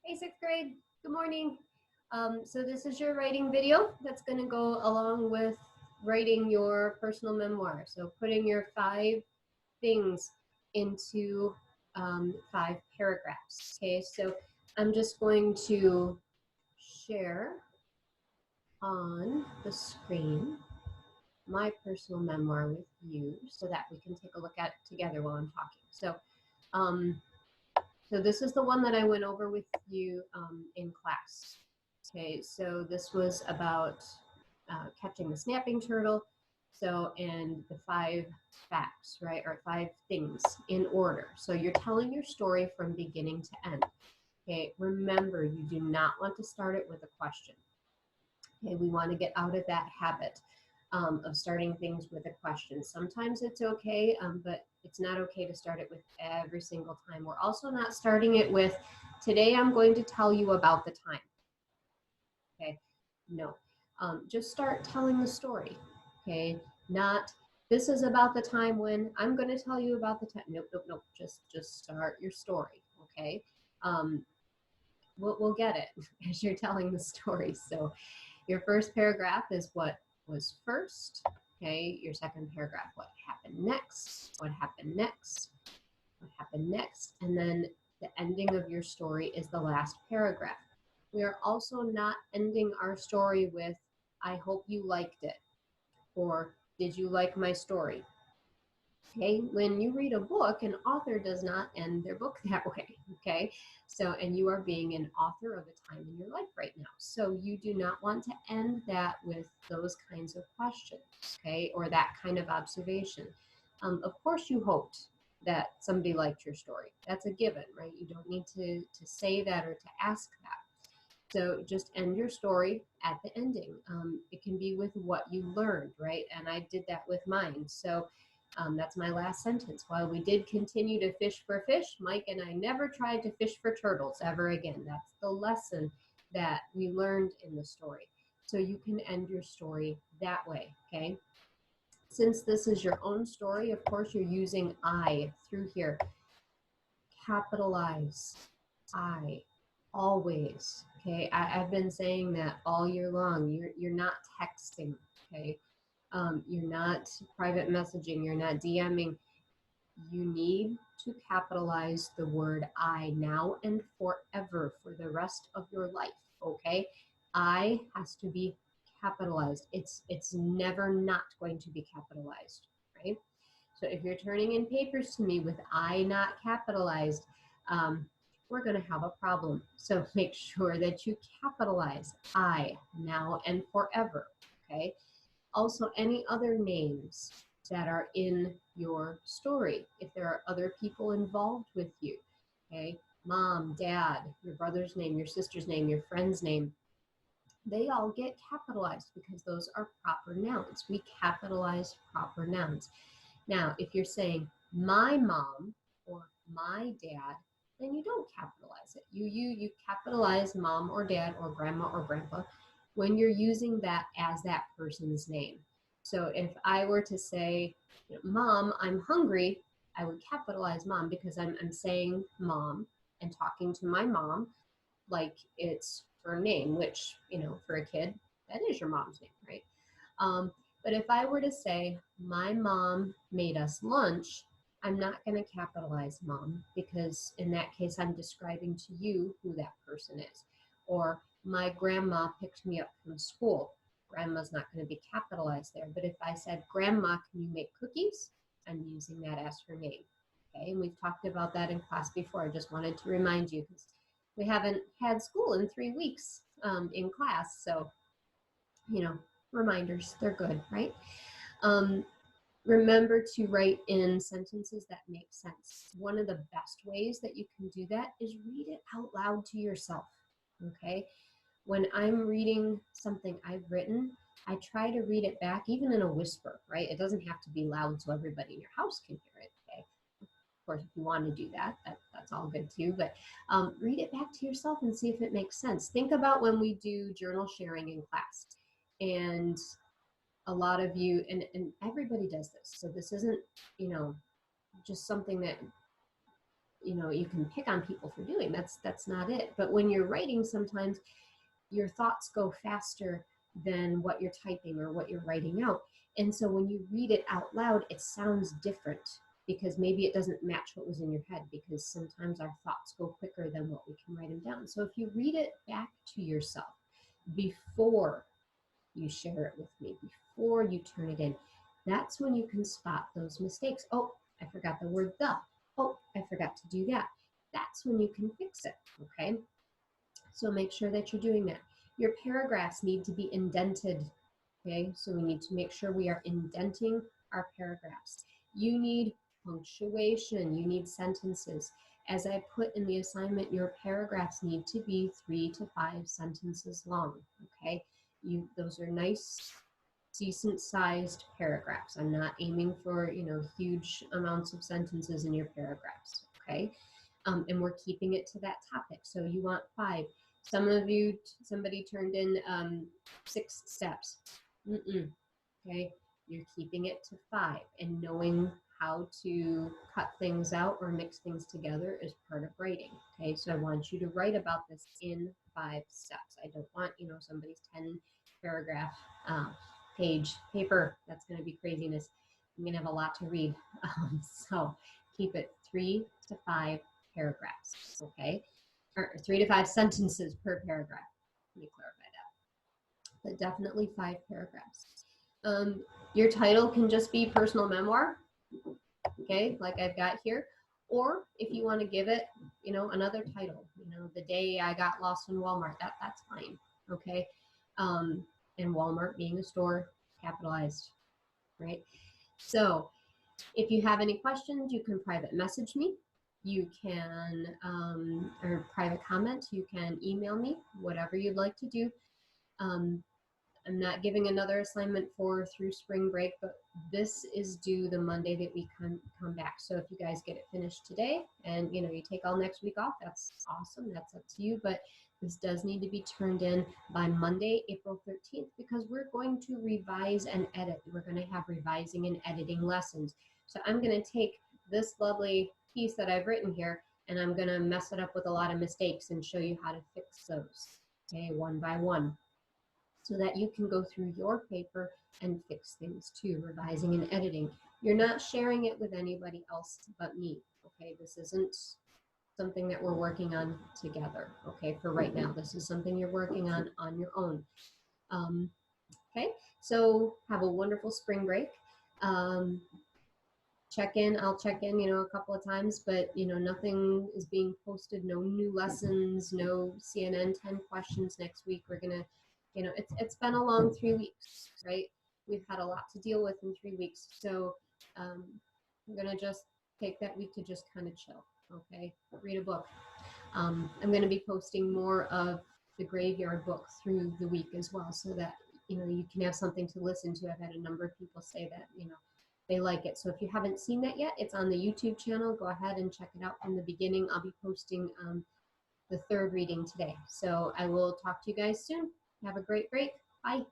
Hey, sixth grade, good morning. So this is your writing video that's going to go along with writing your personal memoir. So putting your 5 things into 5 paragraphs. Okay, so I'm just going to share on the screen my personal memoir with you so that we can take a look at it together while I'm talking. So this is the one that I went over with you in class. Okay, so this was about catching the snapping turtle. So, and the 5 facts, right, or 5 things in order. So you're telling your story from beginning to end. Okay, remember, you do not want to start it with a question. Okay, we want to get out of that habit of starting things with a question. Sometimes it's okay, but it's not okay to start it with every single time. We're also not starting it with, today I'm going to tell you about the time. Okay, no. Just start telling the story. Okay, not, this is about the time when I'm going to tell you about the time. Nope, nope, nope. Just start your story. Okay, we'll get it as you're telling the story. So your first paragraph is what was first. Okay, your second paragraph, what happened next, what happened next, what happened next, and then the ending of your story is the last paragraph. We are also not ending our story with, I hope you liked it, or did you like my story? Okay, when you read a book, an author does not end their book that way, okay? So, and you are being an author of a time in your life right now. So you do not want to end that with those kinds of questions, okay? Or that kind of observation. Of course you hoped that somebody liked your story. That's a given, right? You don't need to say that or to ask that. So just end your story at the ending. It can be with what you learned, right? And I did that with mine. So that's my last sentence. While we did continue to fish for fish, Mike and I never tried to fish for turtles ever again. That's the lesson that we learned in the story. So you can end your story that way, okay? Since this is your own story, of course, you're using I through here. Capitalize I, always, okay? I've been saying that all year long. You're not texting, okay? You're not private messaging, you're not DMing. You need to capitalize the word I now and forever for the rest of your life, okay? I has to be capitalized. It's never not going to be capitalized, right? So if you're turning in papers to me with I not capitalized, we're going to have a problem. So make sure that you capitalize I now and forever, okay? Also, any other names that are in your story, if there are other people involved with you, okay? Mom, dad, your brother's name, your sister's name, your friend's name, they all get capitalized because those are proper nouns. We capitalize proper nouns. Now, if you're saying my mom or my dad, then you don't capitalize it. You capitalize mom or dad or grandma or grandpa when you're using that as that person's name. So if I were to say, Mom, I'm hungry, I would capitalize mom because I'm saying mom and talking to my mom like it's her name, which, for a kid, that is your mom's name, right? But if I were to say, my mom made us lunch, I'm not going to capitalize mom because in that case, I'm describing to you who that person is. Or my grandma picked me up from school. Grandma's not going to be capitalized there. But if I said, Grandma, can you make cookies? I'm using that as her name. Okay, and we've talked about that in class before. I just wanted to remind you because we haven't had school in 3 weeks in class. So, reminders, they're good, right? Remember to write in sentences that make sense. One of the best ways that you can do that is read it out loud to yourself, okay? When I'm reading something I've written, I try to read it back, even in a whisper, right? It doesn't have to be loud so everybody in your house can hear it, okay? Of course, if you want to do that, that's all good too, but read it back to yourself and see if it makes sense. Think about when we do journal sharing in class, and a lot of you, and everybody does this, so this isn't, just something that you can pick on people for doing. That's not it. But when you're writing, sometimes your thoughts go faster than what you're typing or what you're writing out. And so when you read it out loud, it sounds different because maybe it doesn't match what was in your head, because sometimes our thoughts go quicker than what we can write them down. So if you read it back to yourself before you share it with me, before you turn it in, that's when you can spot those mistakes. Oh, I forgot the word the. Oh, I forgot to do that. That's when you can fix it, okay? So make sure that you're doing that. Your paragraphs need to be indented, okay? So we need to make sure we are indenting our paragraphs. You need punctuation, you need sentences. As I put in the assignment, your paragraphs need to be 3 to 5 sentences long, okay? Those are nice, decent sized paragraphs. I'm not aiming for, huge amounts of sentences in your paragraphs, okay? And we're keeping it to that topic. So you want 5. Somebody turned in 6 steps. Okay, you're keeping it to 5, and knowing how to cut things out or mix things together is part of writing. Okay, so I want you to write about this in 5 steps. I don't want, somebody's 10 paragraph page paper. That's going to be craziness. I'm going to have a lot to read. So keep it 3 to 5 paragraphs, okay? Or 3 to 5 sentences per paragraph. Let me clarify that. But definitely 5 paragraphs. Your title can just be personal memoir, okay, like I've got here. Or if you want to give it, another title, the day I got lost in Walmart, that's fine, okay? And Walmart being a store, capitalized, right? So if you have any questions, you can private message me. You can, or private comment, you can email me, whatever you'd like to do. I'm not giving another assignment through spring break, but this is due the Monday that we come back. So if you guys get it finished today and you take all next week off, that's awesome. That's up to you. But this does need to be turned in by Monday, April 13th, because we're going to revise and edit. We're going to have revising and editing lessons. So I'm going to take this lovely piece that I've written here, and I'm going to mess it up with a lot of mistakes and show you how to fix those, okay, one by one, so that you can go through your paper and fix things too, revising and editing. You're not sharing it with anybody else but me, okay? This isn't something that we're working on together, okay, for right now. This is something you're working on your own. Okay, so have a wonderful spring break. I'll check in, a couple of times, but nothing is being posted, no new lessons, no CNN 10 questions next week. We're gonna, it's been a long 3 weeks, right? We've had a lot to deal with in 3 weeks. So I'm gonna just take that week to just kind of chill, okay? Read a book. I'm gonna be posting more of the graveyard book through the week as well, so that, you can have something to listen to. I've had a number of people say that, they like it. So if you haven't seen that yet, it's on the YouTube channel. Go ahead and check it out from the beginning. I'll be posting the 3rd reading today. So I will talk to you guys soon. Have a great break. Bye.